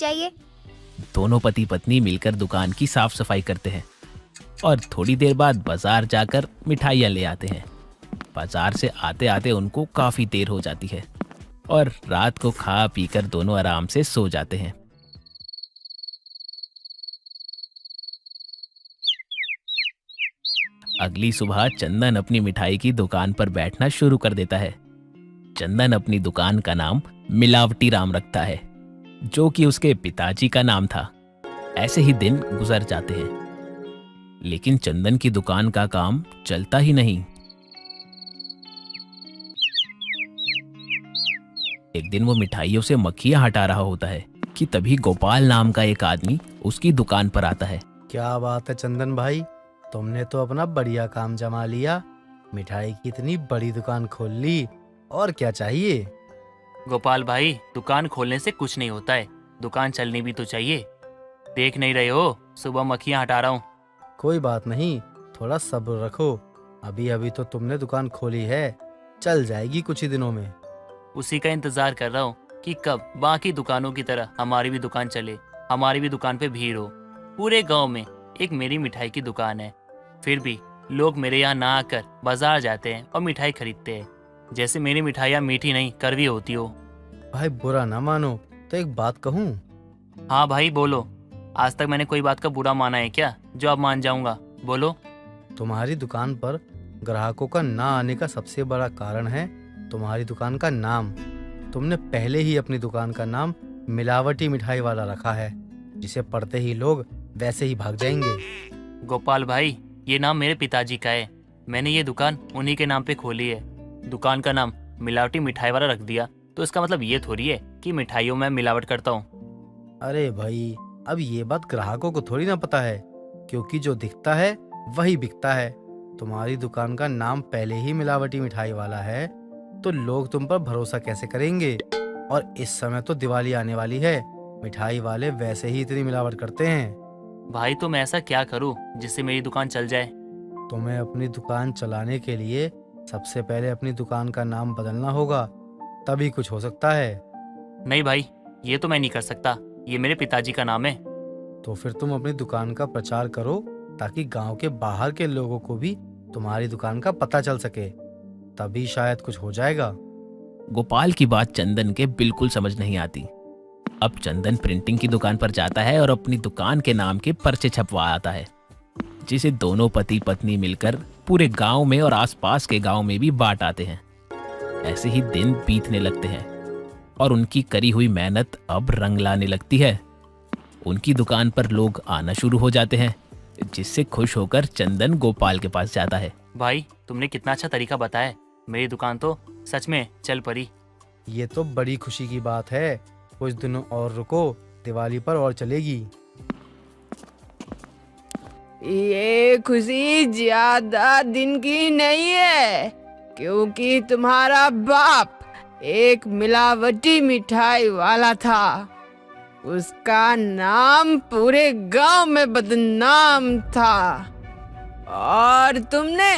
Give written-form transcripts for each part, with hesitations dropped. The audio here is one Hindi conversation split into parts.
चाहिए? दोनों पति पत्नी मिलकर दुकान की साफ सफाई करते हैं और थोड़ी देर बाद बाजार जाकर मिठाइयाँ ले आते हैं। बाजार से आते आते उनको काफी देर हो जाती है और रात को खा पीकर दोनों आराम से सो जाते हैं। अगली सुबह चंदन अपनी मिठाई की दुकान पर बैठना शुरू कर देता है। चंदन अपनी दुकान का नाम मिलावटी राम रखता है, जो कि उसके पिताजी का नाम था। ऐसे ही दिन गुजर जाते हैं, लेकिन चंदन की दुकान का काम चलता ही नहीं। एक दिन वो मिठाइयों से मक्खियां हटा रहा होता है कि तभी गोपाल नाम का एक आदमी उसकी दुकान पर आता है। क्या बात है चंदन भाई, तुमने तो अपना बढ़िया काम जमा लिया। मिठाई की इतनी बड़ी दुकान खोल ली, और क्या चाहिए? गोपाल भाई, दुकान खोलने से कुछ नहीं होता है, दुकान चलनी भी तो चाहिए। देख नहीं रहे हो, सुबह मक्खियां हटा रहा हूँ। कोई बात नहीं, थोड़ा सब्र रखो। अभी अभी तो तुमने दुकान खोली है, चल जाएगी कुछ ही दिनों में। उसी का इंतजार कर रहा हूँ कि कब बाकी दुकानों की तरह हमारी भी दुकान चले, हमारी भी दुकान पे भीड़ हो। पूरे गांव में एक मेरी मिठाई की दुकान है, फिर भी लोग मेरे यहाँ ना आकर बाजार जाते हैं और मिठाई खरीदते हैं, जैसे मेरी मिठाइयाँ मीठी नहीं कड़वी होती हो। भाई बुरा ना मानो तो एक बात कहूँ? हाँ भाई बोलो, आज तक मैंने कोई बात का बुरा माना है क्या जो अब मान जाऊंगा? बोलो। तुम्हारी दुकान पर ग्राहकों का ना आने का सबसे बड़ा कारण है तुम्हारी दुकान का नाम। तुमने पहले ही अपनी दुकान का नाम मिलावटी मिठाई वाला रखा है, जिसे पढ़ते ही लोग वैसे ही भाग जाएंगे। गोपाल भाई, ये नाम मेरे पिताजी का है, मैंने ये दुकान उन्हीं के नाम पे खोली है। दुकान का नाम मिलावटी मिठाई वाला रख दिया तो इसका मतलब ये थोड़ी है कि मिठाइयों में मिलावट करता हूँ। अरे भाई, अब ये बात ग्राहकों को थोड़ी ना पता है, क्योंकि जो दिखता है वही बिकता है। तुम्हारी दुकान का नाम पहले ही मिलावटी मिठाई वाला है तो लोग तुम पर भरोसा कैसे करेंगे? और इस समय तो दिवाली आने वाली है, मिठाई वाले वैसे ही इतनी मिलावट करते हैं। भाई तो मैं ऐसा क्या करूँ जिससे मेरी दुकान चल जाए? तुम्हें अपनी दुकान चलाने के लिए सबसे पहले अपनी दुकान का नाम बदलना होगा, तभी कुछ हो सकता है। नहीं भाई, ये तो मैं नहीं कर सकता, ये मेरे पिताजी का नाम है। तो फिर तुम अपनी दुकान का प्रचार करो ताकि गांव के बाहर के लोगों को भी तुम्हारी दुकान का पता चल सके, तभी शायद कुछ हो जाएगा। गोपाल की बात चंदन के बिल्कुल समझ नहीं आती। अब चंदन प्रिंटिंग की दुकान पर जाता है और अपनी दुकान के नाम के पर्चे छपवा आता है, जिसे दोनों पति पत्नी मिलकर पूरे गांव में और आसपास के गांव में भी बांट आते हैं। ऐसे ही दिन बीतने लगते हैं और उनकी करी हुई मेहनत अब रंग लाने लगती है। उनकी दुकान पर लोग आना शुरू हो जाते हैं, जिससे खुश होकर चंदन गोपाल के पास जाता है। भाई तुमने कितना अच्छा तरीका बताया, मेरी दुकान तो सच में चल पड़ी। ये तो बड़ी खुशी की बात है, कुछ दिनों और रुको, दिवाली पर और चलेगी। ये खुशी ज्यादा दिन की नहीं है, क्योंकि तुम्हारा बाप एक मिलावटी मिठाई वाला था। उसका नाम पूरे गांव में बदनाम था और तुमने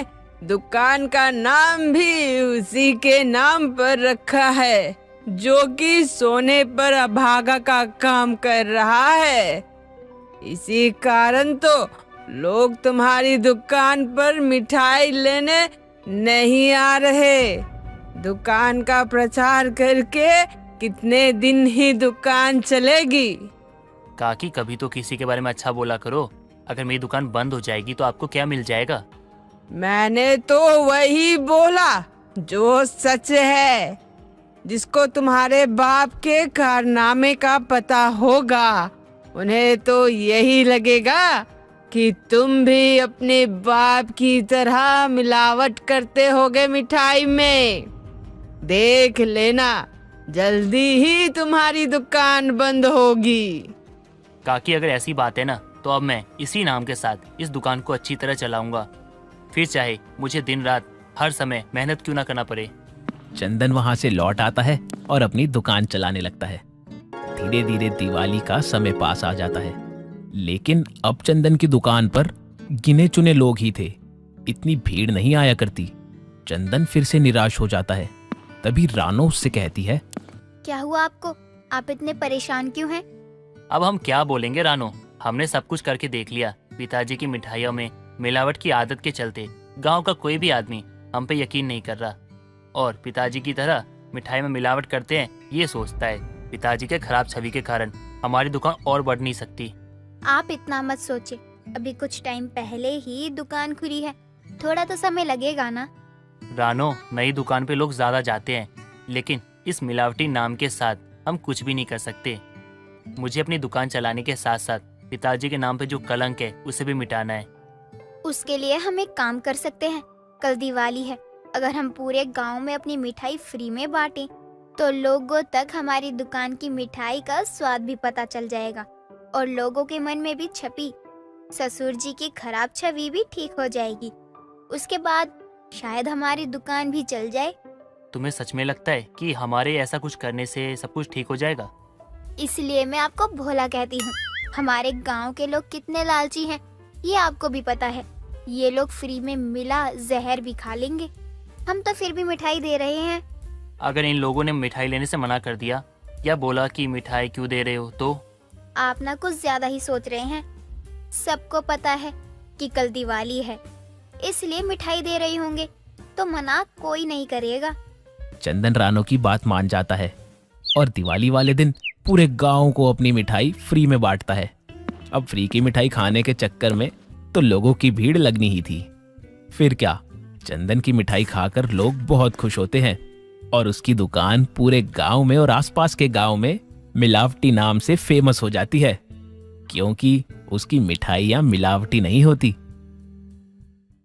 दुकान का नाम भी उसी के नाम पर रखा है, जो कि सोने पर अभागा का काम कर रहा है। इसी कारण तो लोग तुम्हारी दुकान पर मिठाई लेने नहीं आ रहे। दुकान का प्रचार करके कितने दिन ही दुकान चलेगी? काकी, कभी तो किसी के बारे में अच्छा बोला करो। अगर मेरी दुकान बंद हो जाएगी तो आपको क्या मिल जाएगा? मैंने तो वही बोला जो सच है। जिसको तुम्हारे बाप के कारनामे का पता होगा, उन्हें तो यही लगेगा कि तुम भी अपने बाप की तरह मिलावट करते होगे मिठाई में। देख लेना, जल्दी ही तुम्हारी दुकान बंद होगी। काकी, अगर ऐसी बात है ना, तो अब मैं इसी नाम के साथ इस दुकान को अच्छी तरह चलाऊंगा, फिर चाहे मुझे दिन रात हर समय मेहनत क्यों ना करना पड़े। चंदन वहां से लौट आता है और अपनी दुकान चलाने लगता है। धीरे धीरे दिवाली का समय पास आ जाता है, लेकिन अब चंदन की दुकान पर गिने चुने लोग ही थे, इतनी भीड़ नहीं आया करती। चंदन फिर से निराश हो जाता है। तभी रानो उससे कहती है, क्या हुआ आपको? आप इतने परेशान क्यों हैं? अब हम क्या बोलेंगे रानो, हमने सब कुछ करके देख लिया। पिताजी की मिठाइयों में मिलावट की आदत के चलते गांव का कोई भी आदमी हम पे यकीन नहीं कर रहा और पिताजी की तरह मिठाई में मिलावट करते हैं ये सोचता है। पिताजी के खराब छवि के कारण हमारी दुकान और बढ़ नहीं सकती। आप इतना मत सोचे, अभी कुछ टाइम पहले ही दुकान खुली है, थोड़ा तो समय लगेगा ना। रानो, नई दुकान पे लोग ज्यादा जाते हैं, लेकिन इस मिलावटी नाम के साथ हम कुछ भी नहीं कर सकते। मुझे अपनी दुकान चलाने के साथ साथ पिताजी के नाम पे जो कलंक है उसे भी मिटाना है। उसके लिए हम एक काम कर सकते हैं, कल दिवाली है, अगर हम पूरे गांव में अपनी मिठाई फ्री में बांटें तो लोगों तक हमारी दुकान की मिठाई का स्वाद भी पता चल जाएगा और लोगों के मन में भी छपी ससुर जी की खराब छवि भी ठीक हो जाएगी। उसके बाद शायद हमारी दुकान भी चल जाए। तुम्हें सच में लगता है कि हमारे ऐसा कुछ करने से सब कुछ ठीक हो जाएगा? इसलिए मैं आपको भोला कहती हूँ। हमारे गांव के लोग कितने लालची हैं, ये आपको भी पता है। ये लोग फ्री में मिला जहर भी खा लेंगे, हम तो फिर भी मिठाई दे रहे हैं। अगर इन लोगों ने मिठाई लेने से मना कर दिया या बोला कि मिठाई क्यों दे रहे हो तो? आप ना कुछ ज्यादा ही सोच रहे हैं। सबको पता है कि कल दिवाली है, इसलिए मिठाई दे रही होंगे, तो मना कोई नहीं करेगा। चंदन रानो की बात मान जाता है और दिवाली वाले दिन पूरे गांव को अपनी मिठाई फ्री में बांटता है। अब फ्री की मिठाई खाने के चक्कर में तो लोगों की भीड़ लगनी ही थी। फिर क्या, चंदन की मिठाई खाकर लोग बहुत खुश होते हैं और उसकी दुकान पूरे गांव में और आसपास के गांव में मिलावटी नाम से फेमस हो जाती है, क्योंकि उसकी मिठाइयाँ मिलावटी नहीं होती।